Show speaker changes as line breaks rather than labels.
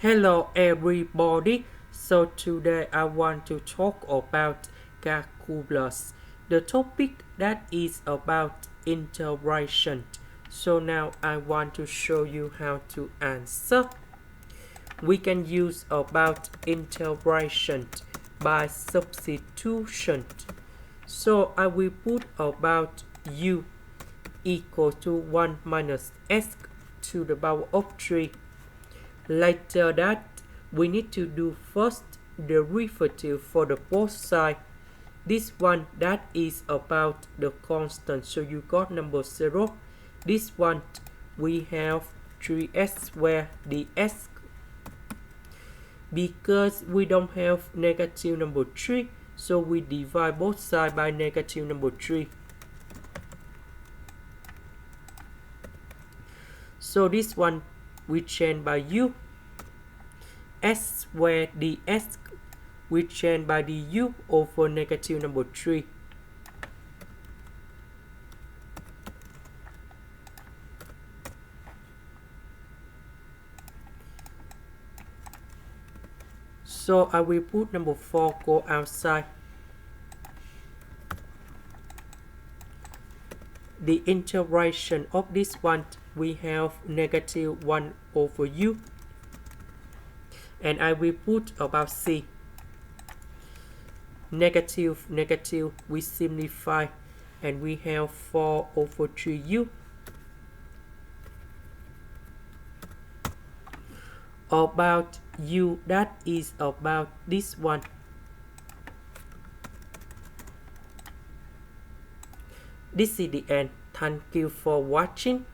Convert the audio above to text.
Hello everybody. So today I want to talk about calculus. The topic that is about integration. So now I want to show you how to answer. We can use about integration by substitution. So I will put about u equal to 1 minus s to the power of 3. Later that, we need to do first derivative for the both sides. This one that is about the constant, so you got number 0. This one we have 3s squared ds. Because we don't have negative number 3, so we divide both sides by negative number 3. So this one we change by u. S squared ds we change by du over negative number 3. So I will put number 4 go outside. The integration of this one, we have negative 1 over u. And I will put about c. Negative, negative, we simplify. And we have 4 over 3u. About u, that is about this one. This is the end. Thank you for watching.